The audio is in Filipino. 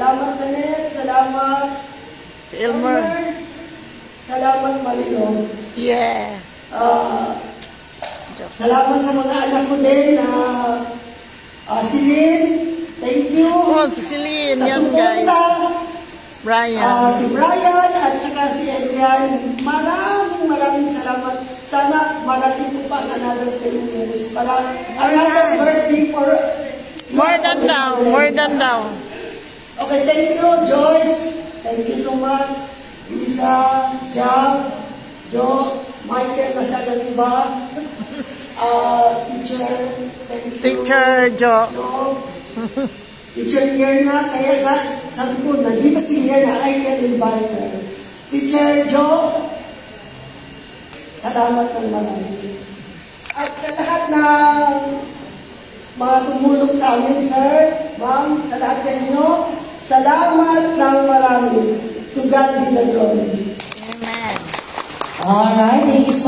Salamat, Danet. Salamat, Si Elmer. Salamat, Marilo. Yeah. Salamat sa mga anak ko din na si Lynn. Thank you. Oh, si Celine. Sa Yan, guys. suporta, Brian. si Brian at saka si Adrian. Maraming salamat. Sana malaki po pa another 10 years. Para another birthday for... More than daw. Okay, thank you, Joyce. Thank you so much. Lisa, Jack, Joe, Michael, masalang iba. Teacher, thank you. Teacher Joe. Teacher Myrna, kaya nga, sabi ko, nandito si Myrna, I can invite her. Teacher Joe, salamat ng marami. At sa lahat ng mga tumulong sa amin, sir, ma'am, sa lahat sa inyo, salamat ng marami. To God be the glory. Amen. Alright, thank you so